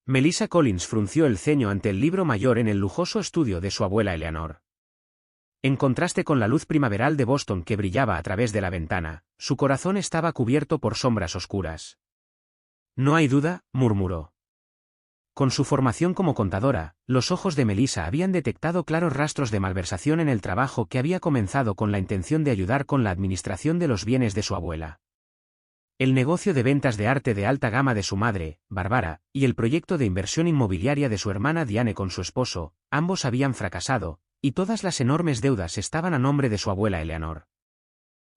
Melissa Collins frunció el ceño ante el libro mayor en el lujoso estudio de su abuela Eleanor. En contraste con la luz primaveral de Boston que brillaba a través de la ventana, su corazón estaba cubierto por sombras oscuras. No hay duda, murmuró. Con su formación como contadora, los ojos de Melissa habían detectado claros rastros de malversación en el trabajo que había comenzado con la intención de ayudar con la administración de los bienes de su abuela. El negocio de ventas de arte de alta gama de su madre, Barbara, y el proyecto de inversión inmobiliaria de su hermana Diane con su esposo, ambos habían fracasado, y todas las enormes deudas estaban a nombre de su abuela Eleanor.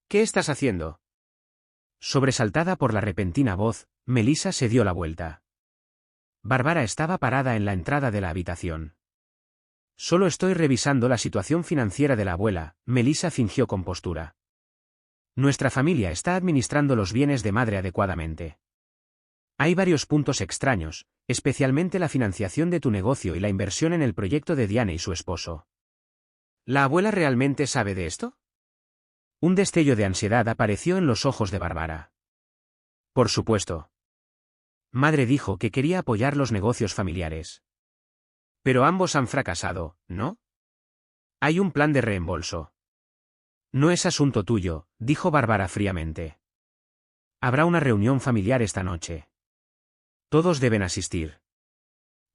¿Qué estás haciendo? Sobresaltada por la repentina voz, Melissa se dio la vuelta. Barbara estaba parada en la entrada de la habitación. Solo estoy revisando la situación financiera de la abuela, Melissa fingió compostura. Nuestra familia está administrando los bienes de madre adecuadamente. Hay varios puntos extraños, especialmente la financiación de tu negocio y la inversión en el proyecto de Diane y su esposo. ¿La abuela realmente sabe de esto? Un destello de ansiedad apareció en los ojos de Barbara. Por supuesto. Madre dijo que quería apoyar los negocios familiares. Pero ambos han fracasado, ¿no? Hay un plan de reembolso. No es asunto tuyo, dijo Barbara fríamente. Habrá una reunión familiar esta noche. Todos deben asistir.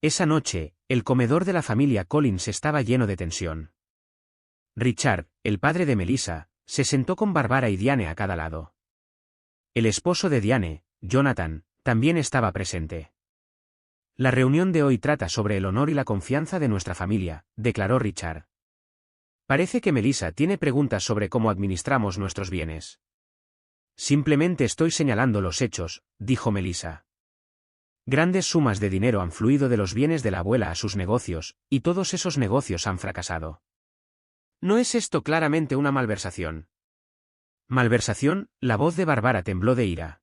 Esa noche, el comedor de la familia Collins estaba lleno de tensión. Richard, el padre de Melissa, se sentó con Barbara y Diane a cada lado. El esposo de Diane, Jonathan, también estaba presente. La reunión de hoy trata sobre el honor y la confianza de nuestra familia, declaró Richard. Parece que Melissa tiene preguntas sobre cómo administramos nuestros bienes. Simplemente estoy señalando los hechos, dijo Melissa. Grandes sumas de dinero han fluido de los bienes de la abuela a sus negocios, y todos esos negocios han fracasado. ¿No es esto claramente una malversación? ¿Malversación? La voz de Barbara tembló de ira.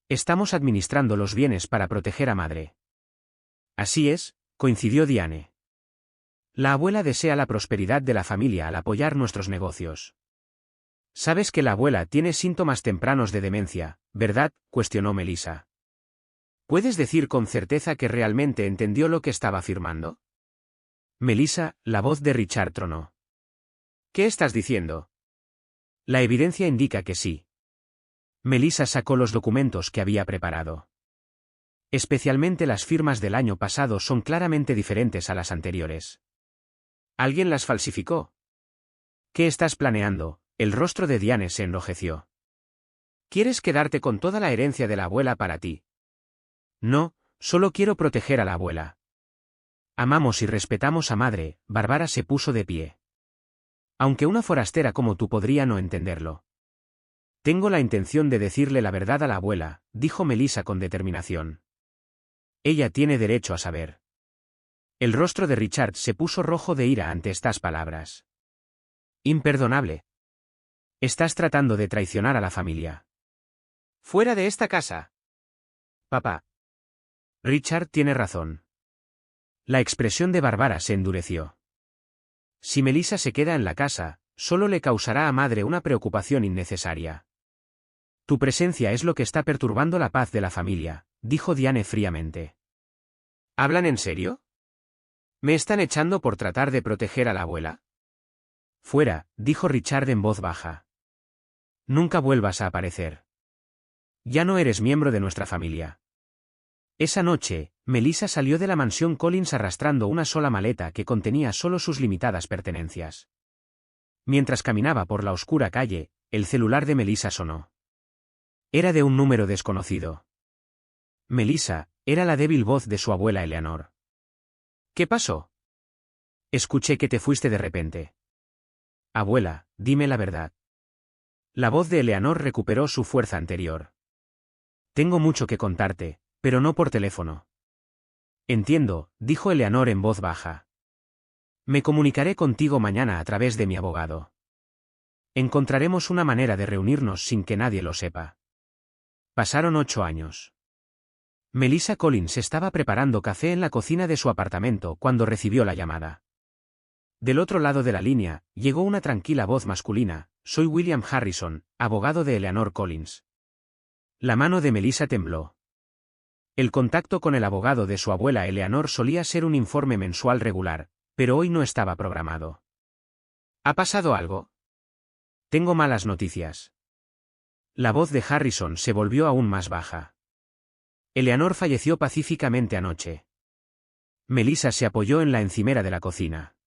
Estamos administrando los bienes para proteger a madre. Así es, coincidió Diane. La abuela desea la prosperidad de la familia al apoyar nuestros negocios. Sabes que la abuela tiene síntomas tempranos de demencia, ¿verdad?, cuestionó Melissa. ¿Puedes decir con certeza que realmente entendió lo que estaba afirmando? Melissa, la voz de Richard tronó. ¿Qué estás diciendo? La evidencia indica que sí. Melissa sacó los documentos que había preparado. Especialmente las firmas del año pasado son claramente diferentes a las anteriores. ¿Alguien las falsificó? ¿Qué estás planeando? El rostro de Diane se enrojeció. ¿Quieres quedarte con toda la herencia de la abuela para ti? No, solo quiero proteger a la abuela. Amamos y respetamos a madre, Barbara se puso de pie. Aunque una forastera como tú podría no entenderlo. Tengo la intención de decirle la verdad a la abuela, dijo Melissa con determinación. Ella tiene derecho a saber. El rostro de Richard se puso rojo de ira ante estas palabras. Imperdonable. Estás tratando de traicionar a la familia. ¡Fuera de esta casa! Papá. Richard tiene razón. La expresión de Barbara se endureció. Si Melissa se queda en la casa, solo le causará a madre una preocupación innecesaria. Tu presencia es lo que está perturbando la paz de la familia, dijo Diane fríamente. ¿Hablan en serio? ¿Me están echando por tratar de proteger a la abuela? Fuera, dijo Richard en voz baja. Nunca vuelvas a aparecer. Ya no eres miembro de nuestra familia. Esa noche, Melissa salió de la mansión Collins arrastrando una sola maleta que contenía solo sus limitadas pertenencias. Mientras caminaba por la oscura calle, el celular de Melissa sonó. Era de un número desconocido. Melissa, era la débil voz de su abuela Eleanor. ¿Qué pasó? Escuché que te fuiste de repente. Abuela, dime la verdad. La voz de Eleanor recuperó su fuerza anterior. Tengo mucho que contarte, pero no por teléfono. Entiendo, dijo Eleanor en voz baja. Me comunicaré contigo mañana a través de mi abogado. Encontraremos una manera de reunirnos sin que nadie lo sepa. Pasaron 8 años. Melissa Collins estaba preparando café en la cocina de su apartamento cuando recibió la llamada. Del otro lado de la línea, llegó una tranquila voz masculina. Soy William Harrison, abogado de Eleanor Collins. La mano de Melissa tembló. El contacto con el abogado de su abuela Eleanor solía ser un informe mensual regular, pero hoy no estaba programado. ¿Ha pasado algo? Tengo malas noticias. La voz de Harrison se volvió aún más baja. Eleanor falleció pacíficamente anoche. Melissa se apoyó en la encimera de la cocina.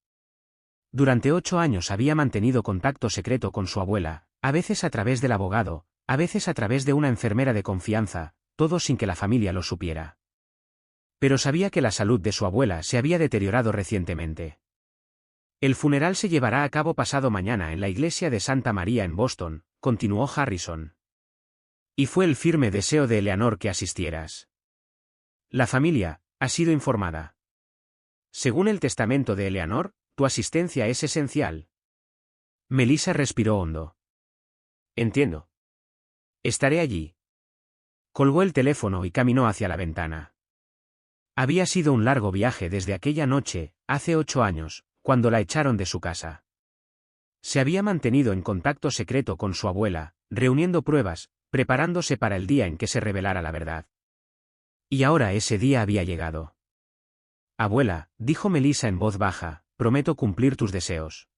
Durante 8 años había mantenido contacto secreto con su abuela, a veces a través del abogado, a veces a través de una enfermera de confianza, todo sin que la familia lo supiera. Pero sabía que la salud de su abuela se había deteriorado recientemente. El funeral se llevará a cabo pasado mañana en la iglesia de Santa María en Boston, continuó Harrison. Y fue el firme deseo de Eleanor que asistieras. La familia ha sido informada. Según el testamento de Eleanor, tu asistencia es esencial. Melissa respiró hondo. Entiendo. Estaré allí. Colgó el teléfono y caminó hacia la ventana. Había sido un largo viaje desde aquella noche, hace 8 años, cuando la echaron de su casa. Se había mantenido en contacto secreto con su abuela, reuniendo pruebas, preparándose para el día en que se revelara la verdad. Y ahora ese día había llegado. Abuela, dijo Melissa en voz baja, prometo cumplir tus deseos.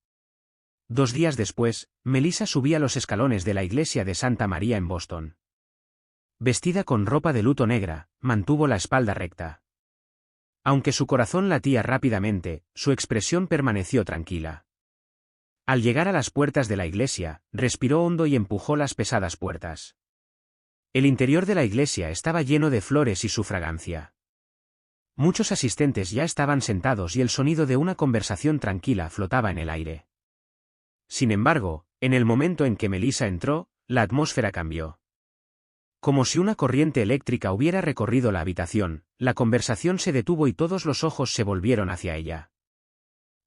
2 días después, Melissa subía los escalones de la iglesia de Santa María en Boston. Vestida con ropa de luto negra, mantuvo la espalda recta. Aunque su corazón latía rápidamente, su expresión permaneció tranquila. Al llegar a las puertas de la iglesia, respiró hondo y empujó las pesadas puertas. El interior de la iglesia estaba lleno de flores y su fragancia. Muchos asistentes ya estaban sentados y el sonido de una conversación tranquila flotaba en el aire. Sin embargo, en el momento en que Melissa entró, la atmósfera cambió. Como si una corriente eléctrica hubiera recorrido la habitación, la conversación se detuvo y todos los ojos se volvieron hacia ella.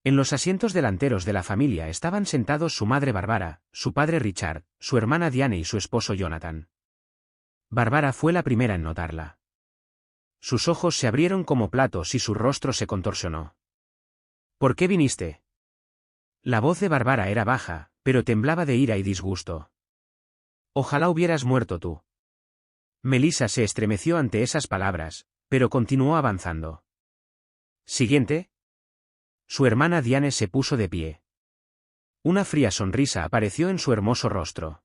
En los asientos delanteros de la familia estaban sentados su madre Barbara, su padre Richard, su hermana Diane y su esposo Jonathan. Barbara fue la primera en notarla. Sus ojos se abrieron como platos y su rostro se contorsionó. ¿Por qué viniste? La voz de Barbara era baja, pero temblaba de ira y disgusto. Ojalá hubieras muerto tú. Melissa se estremeció ante esas palabras, pero continuó avanzando. ¿Siguiente? Su hermana Diane se puso de pie. Una fría sonrisa apareció en su hermoso rostro.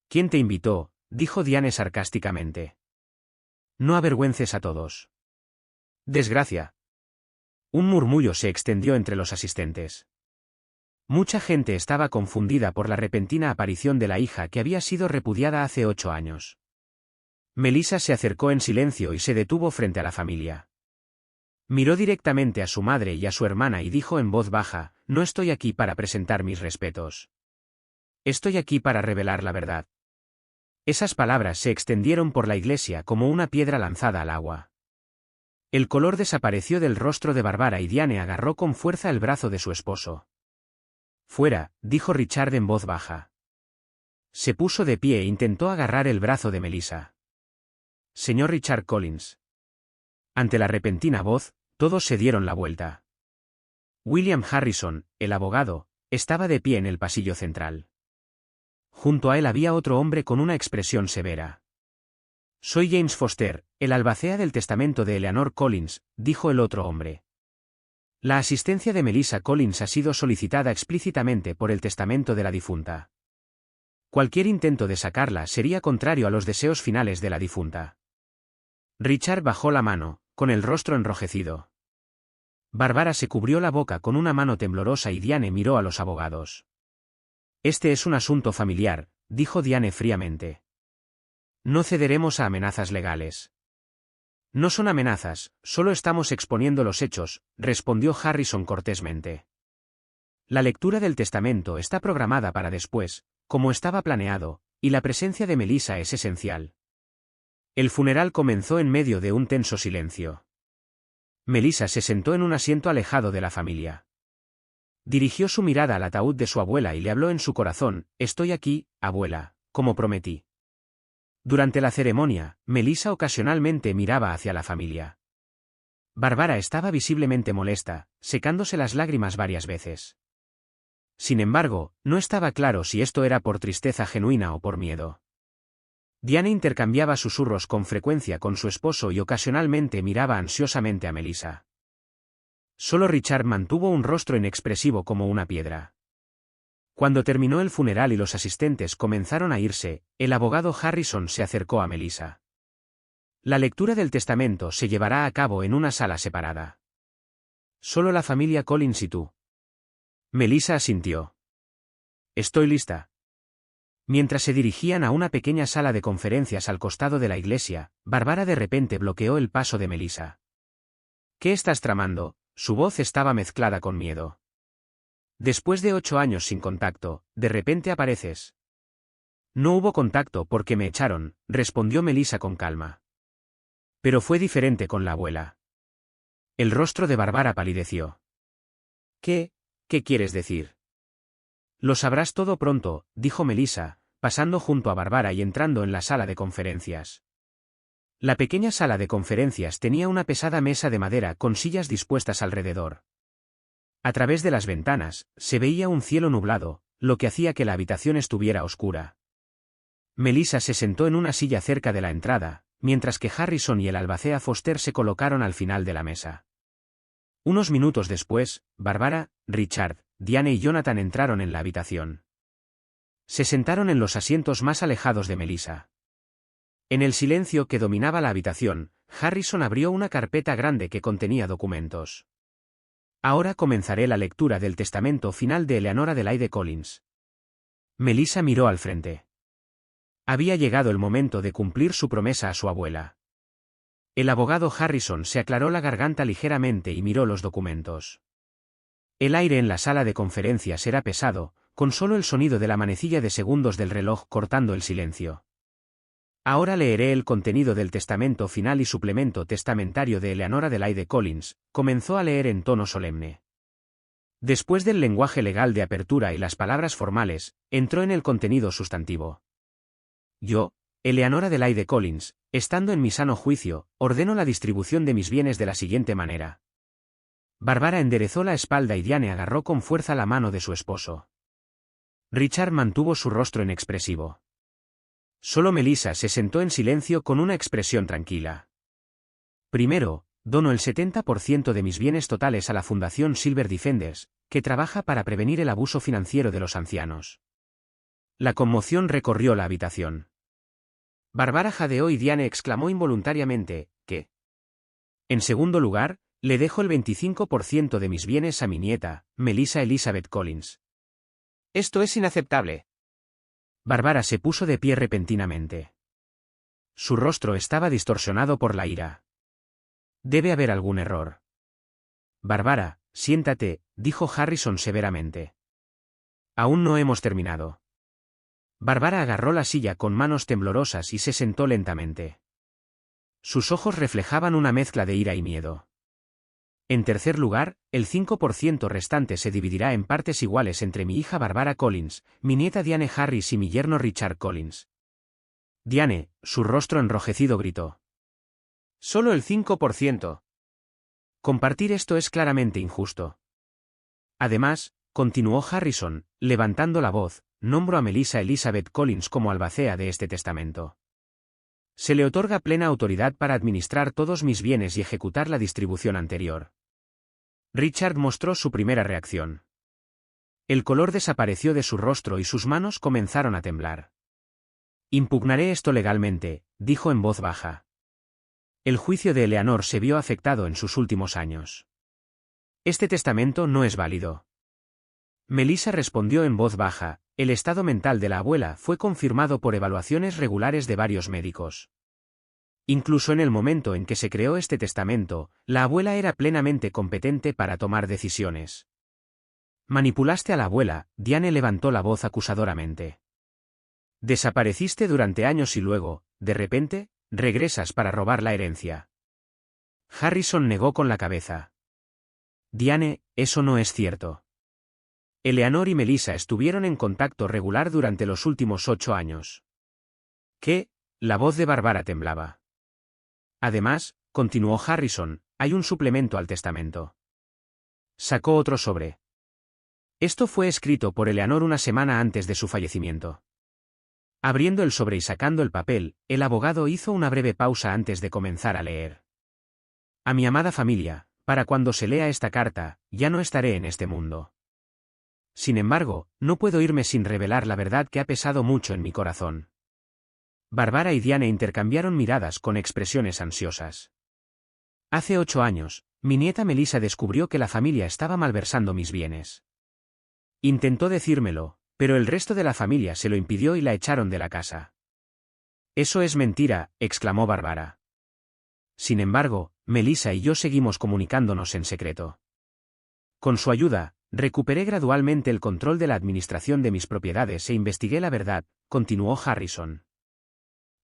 ¿Quién te invitó?, dijo Diane sarcásticamente. No avergüences a todos. Desgracia. Un murmullo se extendió entre los asistentes. Mucha gente estaba confundida por la repentina aparición de la hija que había sido repudiada hace 8 años. Melissa se acercó en silencio y se detuvo frente a la familia. Miró directamente a su madre y a su hermana y dijo en voz baja, no estoy aquí para presentar mis respetos. Estoy aquí para revelar la verdad. Esas palabras se extendieron por la iglesia como una piedra lanzada al agua. El color desapareció del rostro de Barbara y Diane agarró con fuerza el brazo de su esposo. Fuera, dijo Richard en voz baja. Se puso de pie e intentó agarrar el brazo de Melissa. Señor Richard Collins. Ante la repentina voz, todos se dieron la vuelta. William Harrison, el abogado, estaba de pie en el pasillo central. Junto a él había otro hombre con una expresión severa. Soy James Foster, el albacea del testamento de Eleanor Collins, dijo el otro hombre. La asistencia de Melissa Collins ha sido solicitada explícitamente por el testamento de la difunta. Cualquier intento de sacarla sería contrario a los deseos finales de la difunta. Richard bajó la mano, con el rostro enrojecido. Barbara se cubrió la boca con una mano temblorosa y Diane miró a los abogados. Este es un asunto familiar, dijo Diane fríamente. No cederemos a amenazas legales. No son amenazas, solo estamos exponiendo los hechos, respondió Harrison cortésmente. La lectura del testamento está programada para después, como estaba planeado, y la presencia de Melissa es esencial. El funeral comenzó en medio de un tenso silencio. Melissa se sentó en un asiento alejado de la familia. Dirigió su mirada al ataúd de su abuela y le habló en su corazón, estoy aquí, abuela, como prometí. Durante la ceremonia, Melissa ocasionalmente miraba hacia la familia. Barbara estaba visiblemente molesta, secándose las lágrimas varias veces. Sin embargo, no estaba claro si esto era por tristeza genuina o por miedo. Diane intercambiaba susurros con frecuencia con su esposo y ocasionalmente miraba ansiosamente a Melissa. Solo Richard mantuvo un rostro inexpresivo como una piedra. Cuando terminó el funeral y los asistentes comenzaron a irse, el abogado Harrison se acercó a Melissa. La lectura del testamento se llevará a cabo en una sala separada. Solo la familia Collins y tú. Melissa asintió. Estoy lista. Mientras se dirigían a una pequeña sala de conferencias al costado de la iglesia, Barbara de repente bloqueó el paso de Melissa. ¿Qué estás tramando? Su voz estaba mezclada con miedo. Después de 8 años sin contacto, de repente apareces. No hubo contacto porque me echaron, respondió Melissa con calma. Pero fue diferente con la abuela. El rostro de Barbara palideció. ¿Qué quieres decir? Lo sabrás todo pronto, dijo Melissa, pasando junto a Barbara y entrando en la sala de conferencias. La pequeña sala de conferencias tenía una pesada mesa de madera con sillas dispuestas alrededor. A través de las ventanas, se veía un cielo nublado, lo que hacía que la habitación estuviera oscura. Melissa se sentó en una silla cerca de la entrada, mientras que Harrison y el albacea Foster se colocaron al final de la mesa. Unos minutos después, Barbara, Richard, Diane y Jonathan entraron en la habitación. Se sentaron en los asientos más alejados de Melissa. En el silencio que dominaba la habitación, Harrison abrió una carpeta grande que contenía documentos. Ahora comenzaré la lectura del testamento final de Eleanor Adelaide Collins. Melissa miró al frente. Había llegado el momento de cumplir su promesa a su abuela. El abogado Harrison se aclaró la garganta ligeramente y miró los documentos. El aire en la sala de conferencias era pesado, con solo el sonido de la manecilla de segundos del reloj cortando el silencio. Ahora leeré el contenido del testamento final y suplemento testamentario de Eleanor Adelaide Collins, comenzó a leer en tono solemne. Después del lenguaje legal de apertura y las palabras formales, entró en el contenido sustantivo. Yo, Eleanor Adelaide Collins, estando en mi sano juicio, ordeno la distribución de mis bienes de la siguiente manera. Barbara enderezó la espalda y Diane agarró con fuerza la mano de su esposo. Richard mantuvo su rostro inexpresivo. Solo Melissa se sentó en silencio con una expresión tranquila. Primero, dono el 70% de mis bienes totales a la Fundación Silver Defenders, que trabaja para prevenir el abuso financiero de los ancianos. La conmoción recorrió la habitación. Barbara jadeó y Diane exclamó involuntariamente, ¿qué? En segundo lugar, le dejo el 25% de mis bienes a mi nieta, Melissa Elizabeth Collins. Esto es inaceptable. Barbara se puso de pie repentinamente. Su rostro estaba distorsionado por la ira. Debe haber algún error. Barbara, siéntate, dijo Harrison severamente. Aún no hemos terminado. Barbara agarró la silla con manos temblorosas y se sentó lentamente. Sus ojos reflejaban una mezcla de ira y miedo. En tercer lugar, el 5% restante se dividirá en partes iguales entre mi hija Barbara Collins, mi nieta Diane Harris y mi yerno Richard Collins. Diane, su rostro enrojecido, gritó. Solo el 5%. Compartir esto es claramente injusto. Además, continuó Harrison, levantando la voz, nombro a Melissa Elizabeth Collins como albacea de este testamento. Se le otorga plena autoridad para administrar todos mis bienes y ejecutar la distribución anterior. Richard mostró su primera reacción. El color desapareció de su rostro y sus manos comenzaron a temblar. Impugnaré esto legalmente, dijo en voz baja. El juicio de Eleanor se vio afectado en sus últimos años. Este testamento no es válido. Melissa respondió en voz baja. El estado mental de la abuela fue confirmado por evaluaciones regulares de varios médicos. Incluso en el momento en que se creó este testamento, la abuela era plenamente competente para tomar decisiones. Manipulaste a la abuela, Diane levantó la voz acusadoramente. Desapareciste durante años y luego, de repente, regresas para robar la herencia. Harrison negó con la cabeza. Diane, eso no es cierto. Eleanor y Melissa estuvieron en contacto regular durante los últimos 8 años. ¿Qué? La voz de Barbara temblaba. Además, continuó Harrison, hay un suplemento al testamento. Sacó otro sobre. Esto fue escrito por Eleanor una semana antes de su fallecimiento. Abriendo el sobre y sacando el papel, el abogado hizo una breve pausa antes de comenzar a leer. A mi amada familia, para cuando se lea esta carta, ya no estaré en este mundo. Sin embargo, no puedo irme sin revelar la verdad que ha pesado mucho en mi corazón. Barbara y Diane intercambiaron miradas con expresiones ansiosas. Hace 8 años, mi nieta Melissa descubrió que la familia estaba malversando mis bienes. Intentó decírmelo, pero el resto de la familia se lo impidió y la echaron de la casa. Eso es mentira, exclamó Barbara. Sin embargo, Melissa y yo seguimos comunicándonos en secreto. Con su ayuda, recuperé gradualmente el control de la administración de mis propiedades e investigué la verdad, continuó Harrison.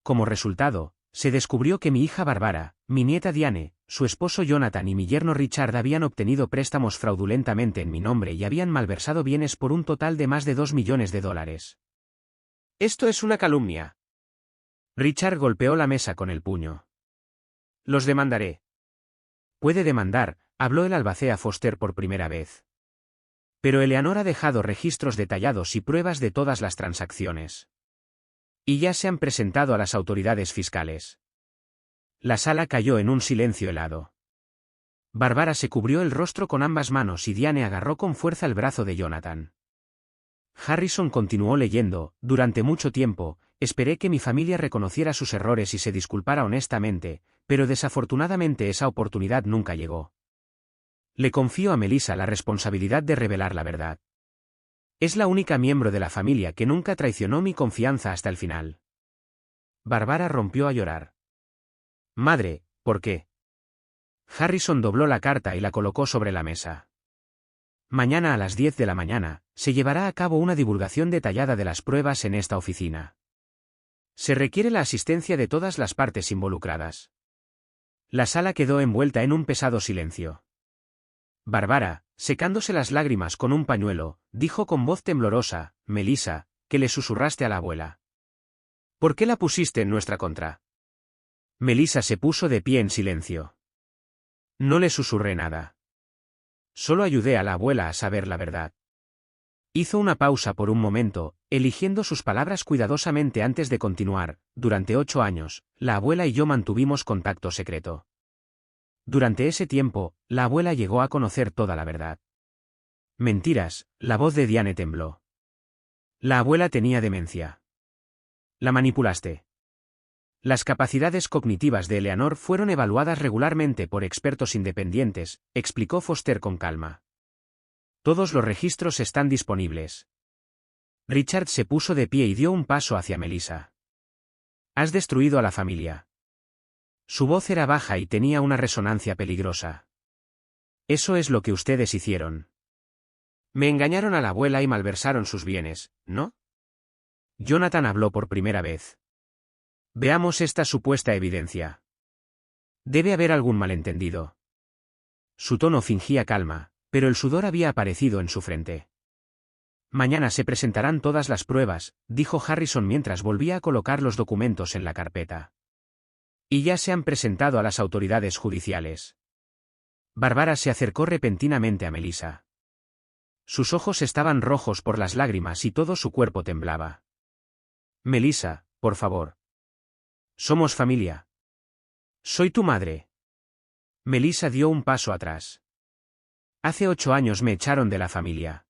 Como resultado, se descubrió que mi hija Barbara, mi nieta Diane, su esposo Jonathan y mi yerno Richard habían obtenido préstamos fraudulentamente en mi nombre y habían malversado bienes por un total de más de $2 millones. Esto es una calumnia. Richard golpeó la mesa con el puño. Los demandaré. Puede demandar, habló el albacea Foster por primera vez. Pero Eleanor ha dejado registros detallados y pruebas de todas las transacciones. Y ya se han presentado a las autoridades fiscales. La sala cayó en un silencio helado. Barbara se cubrió el rostro con ambas manos y Diane agarró con fuerza el brazo de Jonathan. Harrison continuó leyendo: durante mucho tiempo, esperé que mi familia reconociera sus errores y se disculpara honestamente, pero desafortunadamente esa oportunidad nunca llegó. Le confío a Melissa la responsabilidad de revelar la verdad. Es la única miembro de la familia que nunca traicionó mi confianza hasta el final. Barbara rompió a llorar. Madre, ¿por qué? Harrison dobló la carta y la colocó sobre la mesa. Mañana a las 10 de la mañana, se llevará a cabo una divulgación detallada de las pruebas en esta oficina. Se requiere la asistencia de todas las partes involucradas. La sala quedó envuelta en un pesado silencio. Barbara, secándose las lágrimas con un pañuelo, dijo con voz temblorosa: Melissa, ¿qué le susurraste a la abuela? ¿Por qué la pusiste en nuestra contra? Melissa se puso de pie en silencio. No le susurré nada. Solo ayudé a la abuela a saber la verdad. Hizo una pausa por un momento, eligiendo sus palabras cuidadosamente antes de continuar. Durante 8 años, la abuela y yo mantuvimos contacto secreto. Durante ese tiempo, la abuela llegó a conocer toda la verdad. Mentiras, la voz de Diane tembló. La abuela tenía demencia. La manipulaste. Las capacidades cognitivas de Eleanor fueron evaluadas regularmente por expertos independientes, explicó Foster con calma. Todos los registros están disponibles. Richard se puso de pie y dio un paso hacia Melissa. Has destruido a la familia. Su voz era baja y tenía una resonancia peligrosa. Eso es lo que ustedes hicieron. Me engañaron a la abuela y malversaron sus bienes, ¿no? Jonathan habló por primera vez. Veamos esta supuesta evidencia. Debe haber algún malentendido. Su tono fingía calma, pero el sudor había aparecido en su frente. Mañana se presentarán todas las pruebas, dijo Harrison mientras volvía a colocar los documentos en la carpeta. Y ya se han presentado a las autoridades judiciales. Barbara se acercó repentinamente a Melissa. Sus ojos estaban rojos por las lágrimas y todo su cuerpo temblaba. Melissa, por favor. Somos familia. Soy tu madre. Melissa dio un paso atrás. Hace 8 años me echaron de la familia.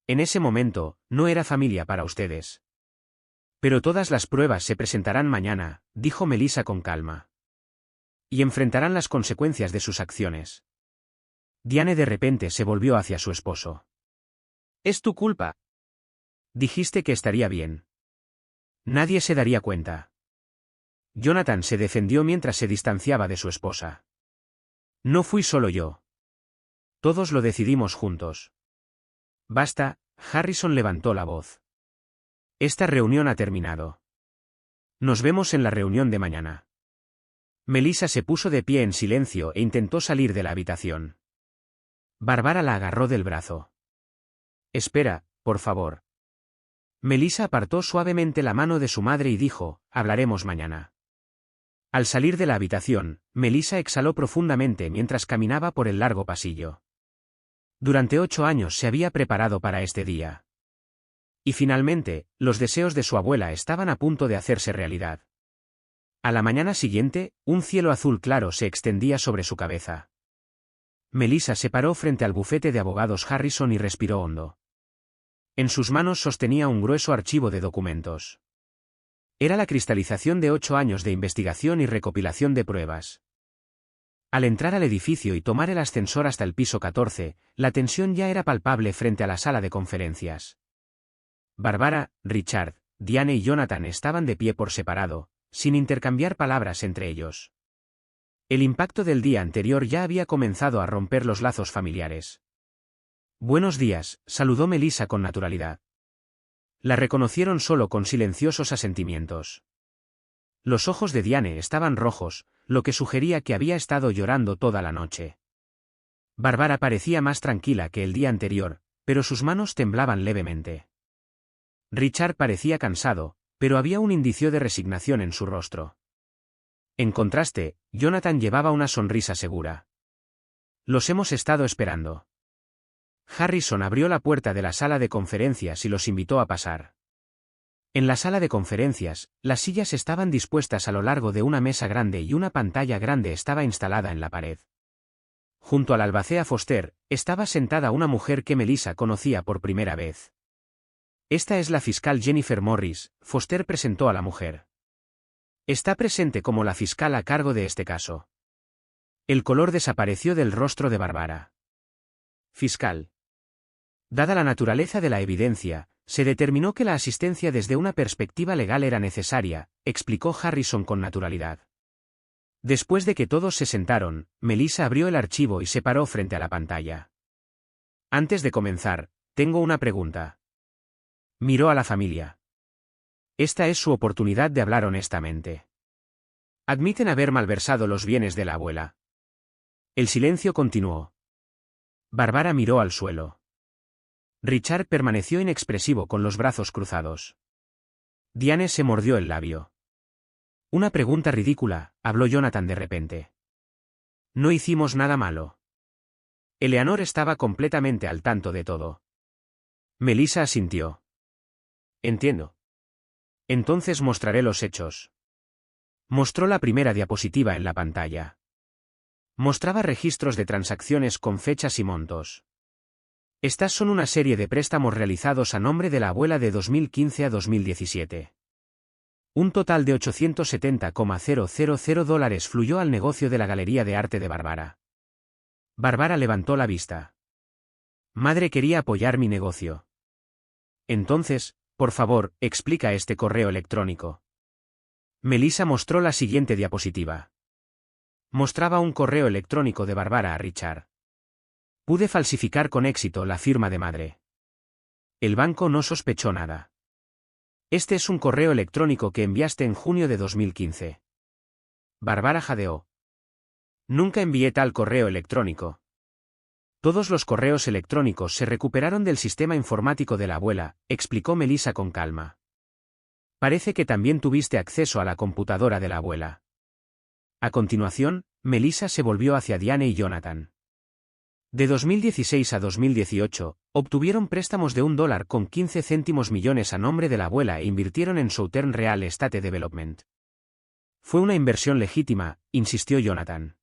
En ese momento, no era familia para ustedes. Pero todas las pruebas se presentarán mañana, dijo Melissa con calma. Y enfrentarán las consecuencias de sus acciones. Diane de repente se volvió hacia su esposo. Es tu culpa. Dijiste que estaría bien. Nadie se daría cuenta. Jonathan se defendió mientras se distanciaba de su esposa. No fui solo yo. Todos lo decidimos juntos. Basta, Harrison levantó la voz. Esta reunión ha terminado. Nos vemos en la reunión de mañana. Melissa se puso de pie en silencio e intentó salir de la habitación. Barbara la agarró del brazo. Espera, por favor. Melissa apartó suavemente la mano de su madre y dijo: hablaremos mañana. Al salir de la habitación, Melissa exhaló profundamente mientras caminaba por el largo pasillo. Durante 8 años se había preparado para este día. Y finalmente, los deseos de su abuela estaban a punto de hacerse realidad. A la mañana siguiente, un cielo azul claro se extendía sobre su cabeza. Melissa se paró frente al bufete de abogados Harrison y respiró hondo. En sus manos sostenía un grueso archivo de documentos. Era la cristalización de 8 años de investigación y recopilación de pruebas. Al entrar al edificio y tomar el ascensor hasta el piso 14, la tensión ya era palpable frente a la sala de conferencias. Barbara, Richard, Diane y Jonathan estaban de pie por separado, sin intercambiar palabras entre ellos. El impacto del día anterior ya había comenzado a romper los lazos familiares. «Buenos días», saludó Melissa con naturalidad. La reconocieron solo con silenciosos asentimientos. Los ojos de Diane estaban rojos, lo que sugería que había estado llorando toda la noche. Barbara parecía más tranquila que el día anterior, pero sus manos temblaban levemente. Richard parecía cansado, pero había un indicio de resignación en su rostro. En contraste, Jonathan llevaba una sonrisa segura. «Los hemos estado esperando». Harrison abrió la puerta de la sala de conferencias y los invitó a pasar. En la sala de conferencias, las sillas estaban dispuestas a lo largo de una mesa grande y una pantalla grande estaba instalada en la pared. Junto a la albacea Foster, estaba sentada una mujer que Melissa conocía por primera vez. «Esta es la fiscal Jennifer Morris», Foster presentó a la mujer. «Está presente como la fiscal a cargo de este caso». El color desapareció del rostro de Barbara. «Fiscal». Dada la naturaleza de la evidencia, se determinó que la asistencia desde una perspectiva legal era necesaria, explicó Harrison con naturalidad. Después de que todos se sentaron, Melissa abrió el archivo y se paró frente a la pantalla. «Antes de comenzar, tengo una pregunta». Miró a la familia. Esta es su oportunidad de hablar honestamente. ¿Admiten haber malversado los bienes de la abuela? El silencio continuó. Barbara miró al suelo. Richard permaneció inexpresivo con los brazos cruzados. Diane se mordió el labio. Una pregunta ridícula, habló Jonathan de repente. No hicimos nada malo. Eleanor estaba completamente al tanto de todo. Melissa asintió. Entiendo. Entonces mostraré los hechos. Mostró la primera diapositiva en la pantalla. Mostraba registros de transacciones con fechas y montos. Estas son una serie de préstamos realizados a nombre de la abuela de 2015 a 2017. Un total de $870,000 fluyó al negocio de la Galería de Arte de Barbara. Barbara levantó la vista. Madre quería apoyar mi negocio. Entonces, por favor, explica este correo electrónico. Melissa mostró la siguiente diapositiva. Mostraba un correo electrónico de Barbara a Richard. Pude falsificar con éxito la firma de madre. El banco no sospechó nada. Este es un correo electrónico que enviaste en junio de 2015. Barbara jadeó. Nunca envié tal correo electrónico. Todos los correos electrónicos se recuperaron del sistema informático de la abuela, explicó Melissa con calma. Parece que también tuviste acceso a la computadora de la abuela. A continuación, Melissa se volvió hacia Diane y Jonathan. De 2016 a 2018, obtuvieron préstamos de $1,15 millones a nombre de la abuela e invirtieron en Southern Real Estate Development. Fue una inversión legítima, insistió Jonathan.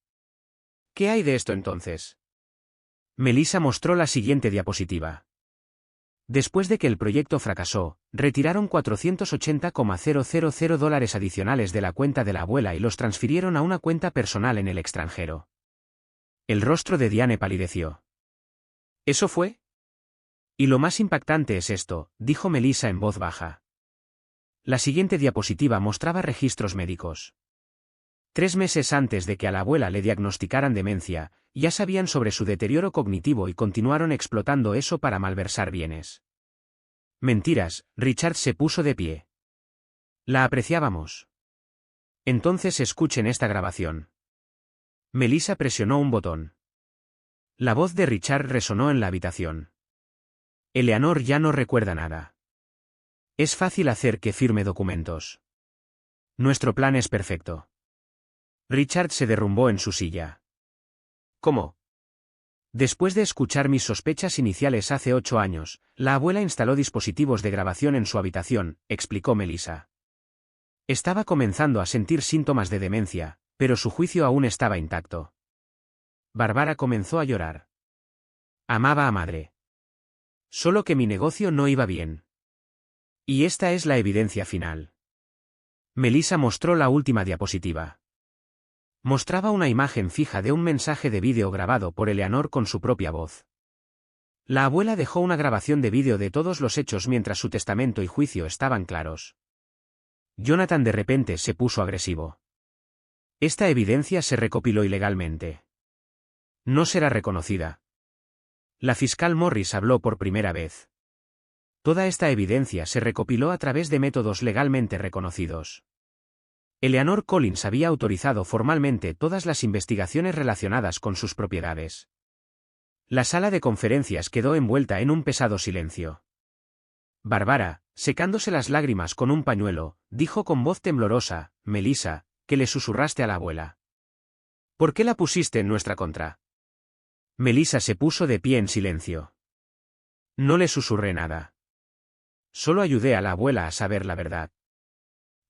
¿Qué hay de esto entonces? Melissa mostró la siguiente diapositiva. Después de que el proyecto fracasó, retiraron $480,000 adicionales de la cuenta de la abuela y los transfirieron a una cuenta personal en el extranjero. El rostro de Diane palideció. ¿Eso fue? Y lo más impactante es esto, dijo Melissa en voz baja. La siguiente diapositiva mostraba registros médicos. 3 meses antes de que a la abuela le diagnosticaran demencia, ya sabían sobre su deterioro cognitivo y continuaron explotando eso para malversar bienes. Mentiras, Richard se puso de pie. La apreciábamos. Entonces escuchen esta grabación. Melissa presionó un botón. La voz de Richard resonó en la habitación. Eleanor ya no recuerda nada. Es fácil hacer que firme documentos. Nuestro plan es perfecto. Richard se derrumbó en su silla. ¿Cómo? Después de escuchar mis sospechas iniciales hace 8 años, la abuela instaló dispositivos de grabación en su habitación, explicó Melissa. Estaba comenzando a sentir síntomas de demencia, pero su juicio aún estaba intacto. Bárbara comenzó a llorar. Amaba a madre. Solo que mi negocio no iba bien. Y esta es la evidencia final. Melissa mostró la última diapositiva. Mostraba una imagen fija de un mensaje de vídeo grabado por Eleanor con su propia voz. La abuela dejó una grabación de vídeo de todos los hechos mientras su testamento y juicio estaban claros. Jonathan de repente se puso agresivo. Esta evidencia se recopiló ilegalmente. No será reconocida. La fiscal Morris habló por primera vez. Toda esta evidencia se recopiló a través de métodos legalmente reconocidos. Eleanor Collins había autorizado formalmente todas las investigaciones relacionadas con sus propiedades. La sala de conferencias quedó envuelta en un pesado silencio. Bárbara, secándose las lágrimas con un pañuelo, dijo con voz temblorosa: Melissa, que le susurraste a la abuela. ¿Por qué la pusiste en nuestra contra? Melissa se puso de pie en silencio. No le susurré nada. Solo ayudé a la abuela a saber la verdad.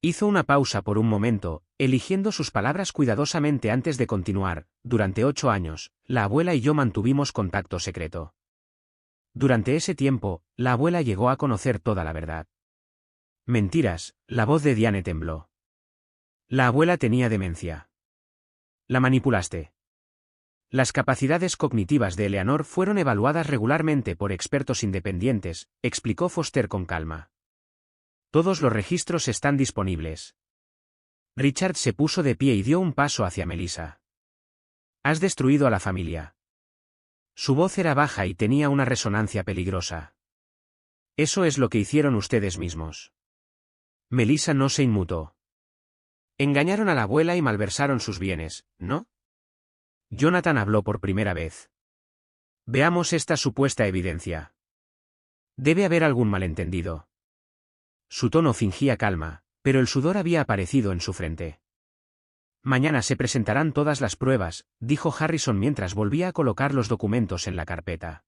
Hizo una pausa por un momento, eligiendo sus palabras cuidadosamente antes de continuar. Durante 8 años, la abuela y yo mantuvimos contacto secreto. Durante ese tiempo, la abuela llegó a conocer toda la verdad. Mentiras, la voz de Diane tembló. La abuela tenía demencia. La manipulaste. Las capacidades cognitivas de Eleanor fueron evaluadas regularmente por expertos independientes, explicó Foster con calma. Todos los registros están disponibles. Richard se puso de pie y dio un paso hacia Melissa. Has destruido a la familia. Su voz era baja y tenía una resonancia peligrosa. Eso es lo que hicieron ustedes mismos. Melissa no se inmutó. Engañaron a la abuela y malversaron sus bienes, ¿no? Jonathan habló por primera vez. Veamos esta supuesta evidencia. Debe haber algún malentendido. Su tono fingía calma, pero el sudor había aparecido en su frente. Mañana se presentarán todas las pruebas, dijo Harrison mientras volvía a colocar los documentos en la carpeta.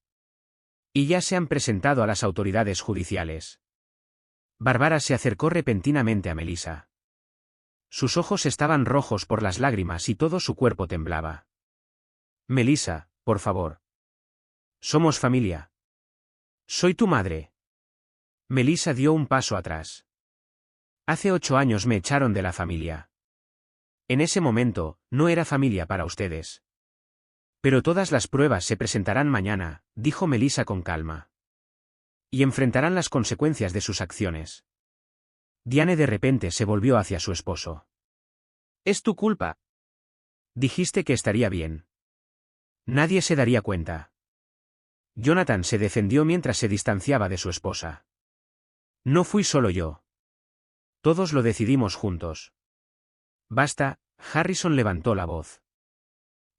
Y ya se han presentado a las autoridades judiciales. Bárbara se acercó repentinamente a Melissa. Sus ojos estaban rojos por las lágrimas y todo su cuerpo temblaba. Melissa, por favor. Somos familia. Soy tu madre. Melissa dio un paso atrás. Hace 8 años me echaron de la familia. En ese momento, no era familia para ustedes. Pero todas las pruebas se presentarán mañana, dijo Melissa con calma. Y enfrentarán las consecuencias de sus acciones. Diane de repente se volvió hacia su esposo. Es tu culpa. Dijiste que estaría bien. Nadie se daría cuenta. Jonathan se defendió mientras se distanciaba de su esposa. No fui solo yo. Todos lo decidimos juntos. Basta, Harrison levantó la voz.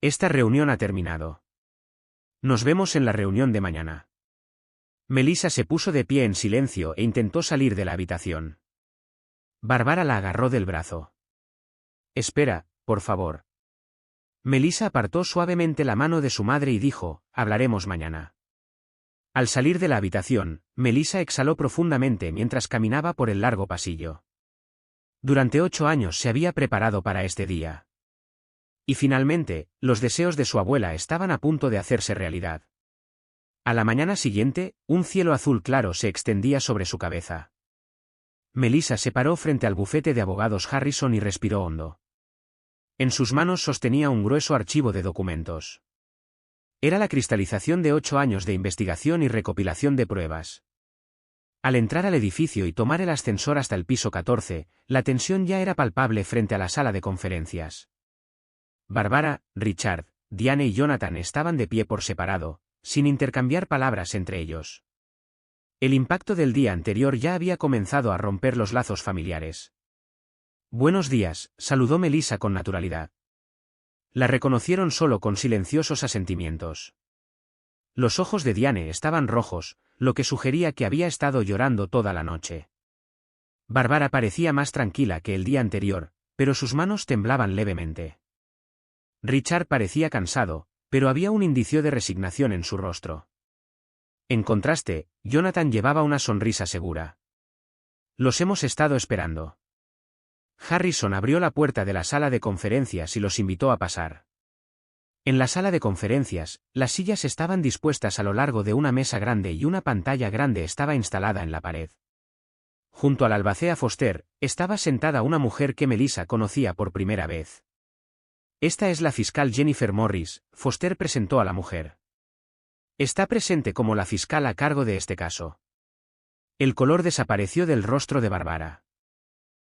Esta reunión ha terminado. Nos vemos en la reunión de mañana. Melissa se puso de pie en silencio e intentó salir de la habitación. Bárbara la agarró del brazo. Espera, por favor. Melissa apartó suavemente la mano de su madre y dijo: hablaremos mañana. Al salir de la habitación, Melissa exhaló profundamente mientras caminaba por el largo pasillo. Durante 8 años se había preparado para este día. Y finalmente, los deseos de su abuela estaban a punto de hacerse realidad. A la mañana siguiente, un cielo azul claro se extendía sobre su cabeza. Melissa se paró frente al bufete de abogados Harrison y respiró hondo. En sus manos sostenía un grueso archivo de documentos. Era la cristalización de 8 años de investigación y recopilación de pruebas. Al entrar al edificio y tomar el ascensor hasta el piso 14, la tensión ya era palpable frente a la sala de conferencias. Bárbara, Richard, Diane y Jonathan estaban de pie por separado, sin intercambiar palabras entre ellos. El impacto del día anterior ya había comenzado a romper los lazos familiares. Buenos días, saludó Melissa con naturalidad. La reconocieron solo con silenciosos asentimientos. Los ojos de Diane estaban rojos, lo que sugería que había estado llorando toda la noche. Bárbara parecía más tranquila que el día anterior, pero sus manos temblaban levemente. Richard parecía cansado, pero había un indicio de resignación en su rostro. En contraste, Jonathan llevaba una sonrisa segura. Los hemos estado esperando. Harrison abrió la puerta de la sala de conferencias y los invitó a pasar. En la sala de conferencias, las sillas estaban dispuestas a lo largo de una mesa grande y una pantalla grande estaba instalada en la pared. Junto a la albacea Foster, estaba sentada una mujer que Melissa conocía por primera vez. Esta es la fiscal Jennifer Morris, Foster presentó a la mujer. Está presente como la fiscal a cargo de este caso. El color desapareció del rostro de Barbara.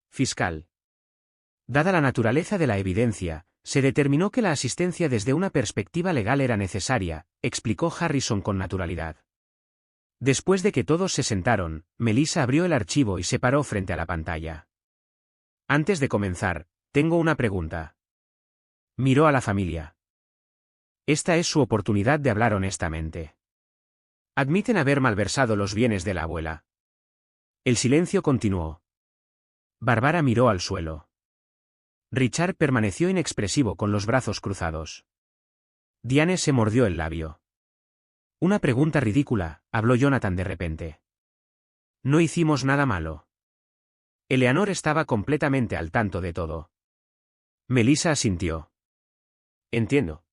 Fiscal. Dada la naturaleza de la evidencia, se determinó que la asistencia desde una perspectiva legal era necesaria, explicó Harrison con naturalidad. Después de que todos se sentaron, Melissa abrió el archivo y se paró frente a la pantalla. Antes de comenzar, tengo una pregunta. Miró a la familia. Esta es su oportunidad de hablar honestamente. ¿Admiten haber malversado los bienes de la abuela? El silencio continuó. Barbara miró al suelo. Richard permaneció inexpresivo con los brazos cruzados. Diane se mordió el labio. Una pregunta ridícula, habló Jonathan de repente. No hicimos nada malo. Eleanor estaba completamente al tanto de todo. Melissa asintió. Entiendo.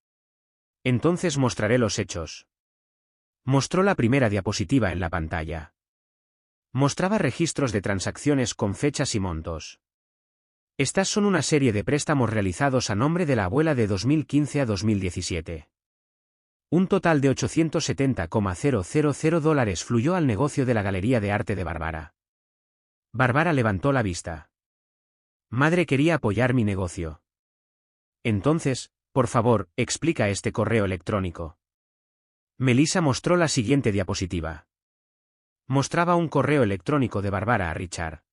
Entonces mostraré los hechos. Mostró la primera diapositiva en la pantalla. Mostraba registros de transacciones con fechas y montos. Estas son una serie de préstamos realizados a nombre de la abuela de 2015 a 2017. Un total de $870,000 fluyó al negocio de la Galería de Arte de Barbara. Barbara levantó la vista. Madre quería apoyar mi negocio. Entonces, por favor, explica este correo electrónico. Melissa mostró la siguiente diapositiva. Mostraba un correo electrónico de Barbara a Richard.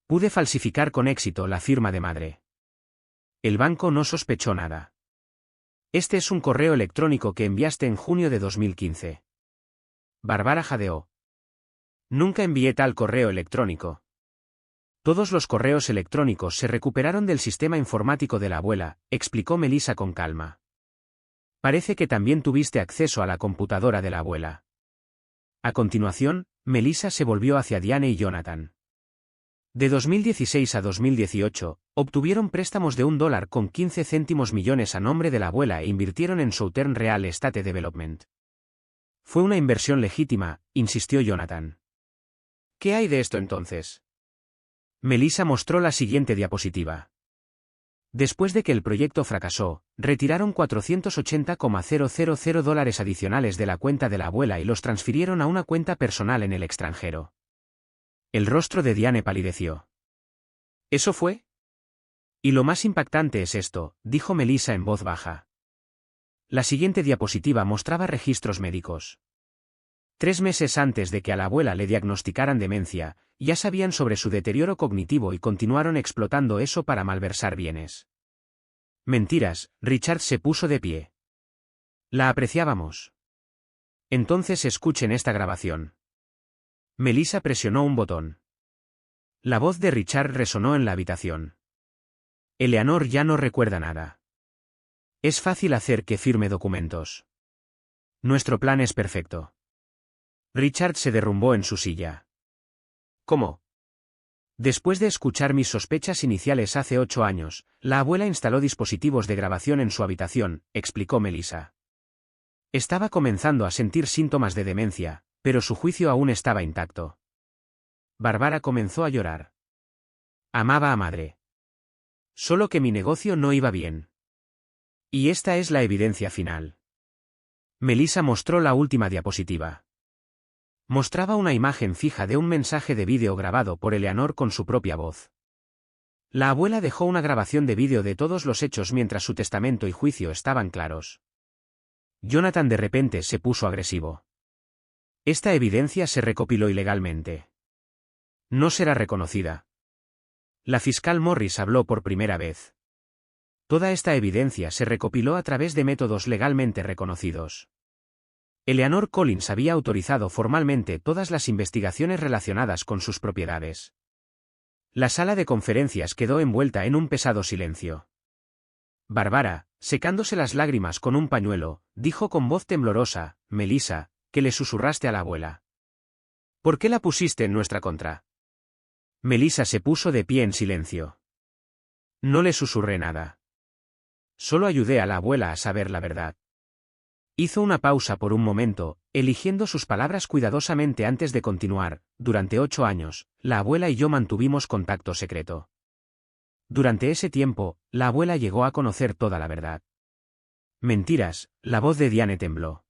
Pude falsificar con éxito la firma de madre. El banco no sospechó nada. Este es un correo electrónico que enviaste en junio de 2015. Barbara jadeó. Nunca envié tal correo electrónico. Todos los correos electrónicos se recuperaron del sistema informático de la abuela, explicó Melissa con calma. Parece que también tuviste acceso a la computadora de la abuela. A continuación, Melissa se volvió hacia Diane y Jonathan. De 2016 a 2018, obtuvieron préstamos de $1,15 millones a nombre de la abuela e invirtieron en Southern Real Estate Development. Fue una inversión legítima, insistió Jonathan. ¿Qué hay de esto entonces? Melissa mostró la siguiente diapositiva. Después de que el proyecto fracasó, retiraron $480,000 adicionales de la cuenta de la abuela y los transfirieron a una cuenta personal en el extranjero. El rostro de Diane palideció. ¿Eso fue? Y lo más impactante es esto, dijo Melissa en voz baja. La siguiente diapositiva mostraba registros médicos. 3 meses antes de que a la abuela le diagnosticaran demencia, ya sabían sobre su deterioro cognitivo y continuaron explotando eso para malversar bienes. Mentiras, Richard se puso de pie. La apreciábamos. Entonces escuchen esta grabación. Melissa presionó un botón. La voz de Richard resonó en la habitación. Eleanor ya no recuerda nada. Es fácil hacer que firme documentos. Nuestro plan es perfecto. Richard se derrumbó en su silla. ¿Cómo? Después de escuchar mis sospechas iniciales hace 8 años, la abuela instaló dispositivos de grabación en su habitación, explicó Melissa. Estaba comenzando a sentir síntomas de demencia, pero su juicio aún estaba intacto. Barbara comenzó a llorar. Amaba a madre. Solo que mi negocio no iba bien. Y esta es la evidencia final. Melissa mostró la última diapositiva. Mostraba una imagen fija de un mensaje de vídeo grabado por Eleanor con su propia voz. La abuela dejó una grabación de vídeo de todos los hechos mientras su testamento y juicio estaban claros. Jonathan de repente se puso agresivo. Esta evidencia se recopiló ilegalmente. No será reconocida. La fiscal Morris habló por primera vez. Toda esta evidencia se recopiló a través de métodos legalmente reconocidos. Eleanor Collins había autorizado formalmente todas las investigaciones relacionadas con sus propiedades. La sala de conferencias quedó envuelta en un pesado silencio. Barbara, Secándose las lágrimas con un pañuelo, dijo con voz temblorosa: Melissa, que le susurraste a la abuela. ¿Por qué la pusiste en nuestra contra? Melissa se puso de pie en silencio. No le susurré nada. Solo ayudé a la abuela a saber la verdad. Hizo una pausa por un momento, eligiendo sus palabras cuidadosamente antes de continuar. Durante 8 años, la abuela y yo mantuvimos contacto secreto. Durante ese tiempo, la abuela llegó a conocer toda la verdad. Mentiras, la voz de Diane tembló.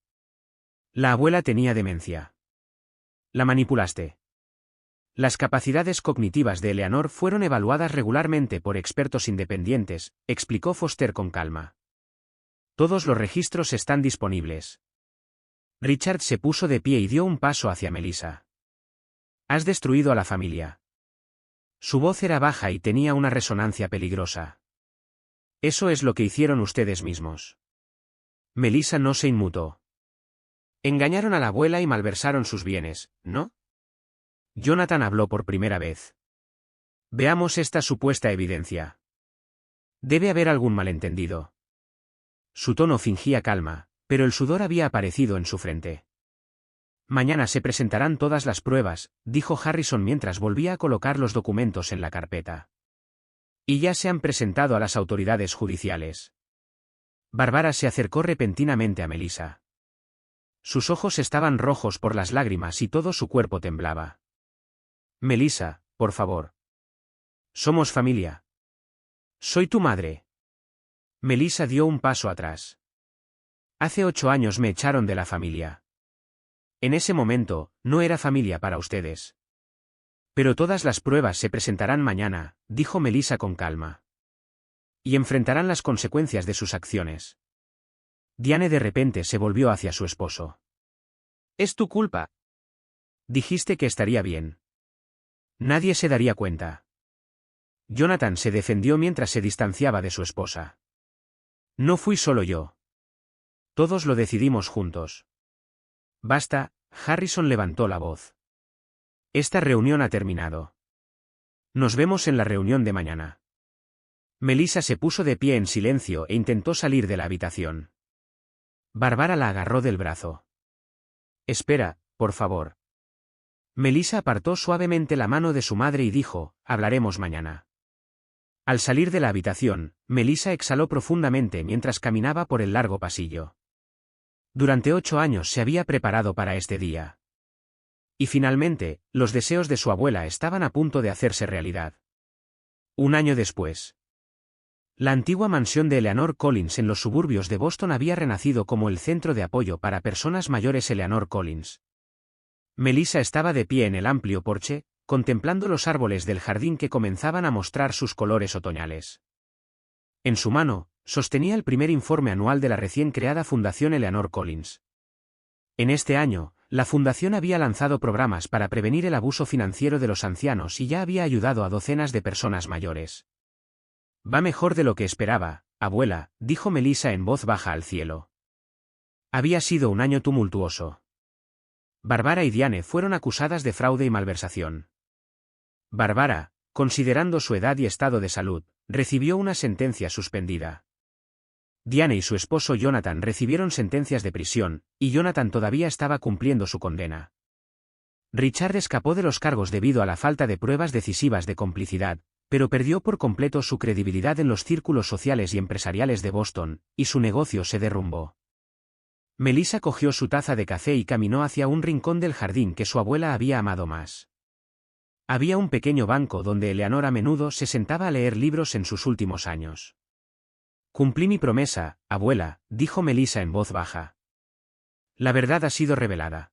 La abuela tenía demencia. La manipulaste. Las capacidades cognitivas de Eleanor fueron evaluadas regularmente por expertos independientes, explicó Foster con calma. Todos los registros están disponibles. Richard se puso de pie y dio un paso hacia Melissa. Has destruido a la familia. Su voz era baja y tenía una resonancia peligrosa. Eso es lo que hicieron ustedes mismos. Melissa no se inmutó. Engañaron a la abuela y malversaron sus bienes, ¿no? Jonathan habló por primera vez. Veamos esta supuesta evidencia. Debe haber algún malentendido. Su tono fingía calma, pero el sudor había aparecido en su frente. Mañana se presentarán todas las pruebas, dijo Harrison mientras volvía a colocar los documentos en la carpeta. Y ya se han presentado a las autoridades judiciales. Bárbara se acercó repentinamente a Melissa. Sus ojos estaban rojos por las lágrimas y todo su cuerpo temblaba. Melissa, por favor. Somos familia. Soy tu madre. Melissa dio un paso atrás. Hace 8 años me echaron de la familia. En ese momento, no era familia para ustedes. Pero todas las pruebas se presentarán mañana, dijo Melissa con calma. Y enfrentarán las consecuencias de sus acciones. Diane de repente se volvió hacia su esposo. Es tu culpa. Dijiste que estaría bien. Nadie se daría cuenta. Jonathan se defendió mientras se distanciaba de su esposa. No fui solo yo. Todos lo decidimos juntos. Basta, Harrison levantó la voz. Esta reunión ha terminado. Nos vemos en la reunión de mañana. Melissa se puso de pie en silencio e intentó salir de la habitación. Bárbara la agarró del brazo. Espera, por favor. Melissa apartó suavemente la mano de su madre y dijo: hablaremos mañana. Al salir de la habitación, Melissa exhaló profundamente mientras caminaba por el largo pasillo. Durante 8 años se había preparado para este día. Y finalmente, los deseos de su abuela estaban a punto de hacerse realidad. Un año después. La antigua mansión de Eleanor Collins en los suburbios de Boston había renacido como el centro de apoyo para personas mayores Eleanor Collins. Melissa estaba de pie en el amplio porche, contemplando los árboles del jardín que comenzaban a mostrar sus colores otoñales. En su mano, sostenía el primer informe anual de la recién creada Fundación Eleanor Collins. En este año, la fundación había lanzado programas para prevenir el abuso financiero de los ancianos y ya había ayudado a docenas de personas mayores. Va mejor de lo que esperaba, abuela, dijo Melissa en voz baja al cielo. Había sido un año tumultuoso. Bárbara y Diane fueron acusadas de fraude y malversación. Bárbara, considerando su edad y estado de salud, recibió una sentencia suspendida. Diane y su esposo Jonathan recibieron sentencias de prisión, y Jonathan todavía estaba cumpliendo su condena. Richard escapó de los cargos debido a la falta de pruebas decisivas de complicidad, pero perdió por completo su credibilidad en los círculos sociales y empresariales de Boston, y su negocio se derrumbó. Melissa cogió su taza de café y caminó hacia un rincón del jardín que su abuela había amado más. Había un pequeño banco donde Eleanor a menudo se sentaba a leer libros en sus últimos años. Cumplí mi promesa, abuela, dijo Melissa en voz baja. La verdad ha sido revelada.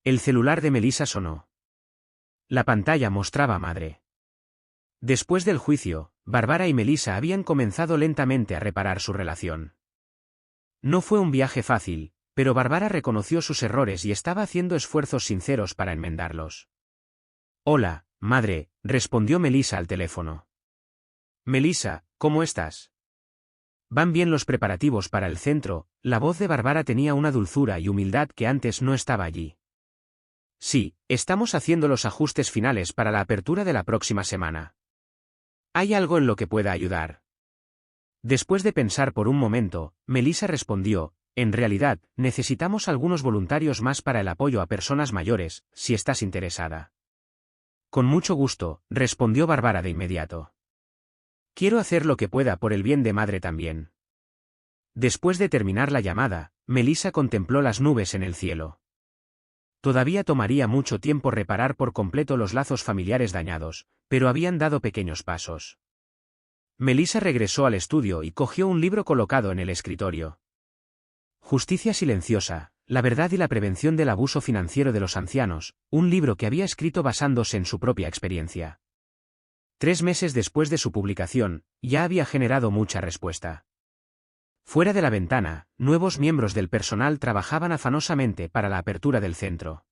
El celular de Melissa sonó. La pantalla mostraba a madre. Después del juicio, Bárbara y Melissa habían comenzado lentamente a reparar su relación. No fue un viaje fácil, pero Bárbara reconoció sus errores y estaba haciendo esfuerzos sinceros para enmendarlos. Hola, madre, respondió Melissa al teléfono. Melissa, ¿cómo estás? Van bien los preparativos para el centro. La voz de Bárbara tenía una dulzura y humildad que antes no estaba allí. Sí, estamos haciendo los ajustes finales para la apertura de la próxima semana. ¿Hay algo en lo que pueda ayudar? Después de pensar por un momento, Melissa respondió, en realidad, necesitamos algunos voluntarios más para el apoyo a personas mayores, si estás interesada. Con mucho gusto, respondió Bárbara de inmediato. Quiero hacer lo que pueda por el bien de madre también. Después de terminar la llamada, Melissa contempló las nubes en el cielo. Todavía tomaría mucho tiempo reparar por completo los lazos familiares dañados, pero habían dado pequeños pasos. Melissa regresó al estudio y cogió un libro colocado en el escritorio. Justicia silenciosa, la verdad y la prevención del abuso financiero de los ancianos, un libro que había escrito basándose en su propia experiencia. 3 meses después de su publicación, ya había generado mucha respuesta. Fuera de la ventana, nuevos miembros del personal trabajaban afanosamente para la apertura del centro.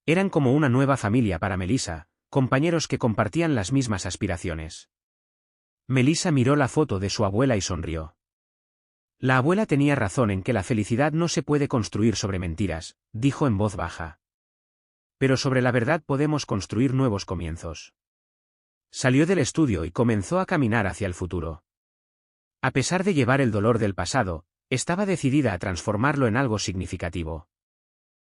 Eran como una nueva familia para Melissa, compañeros que compartían las mismas aspiraciones. Melissa miró la foto de su abuela y sonrió. La abuela tenía razón en que la felicidad no se puede construir sobre mentiras, dijo en voz baja. Pero sobre la verdad podemos construir nuevos comienzos. Salió del estudio y comenzó a caminar hacia el futuro. A pesar de llevar el dolor del pasado, estaba decidida a transformarlo en algo significativo.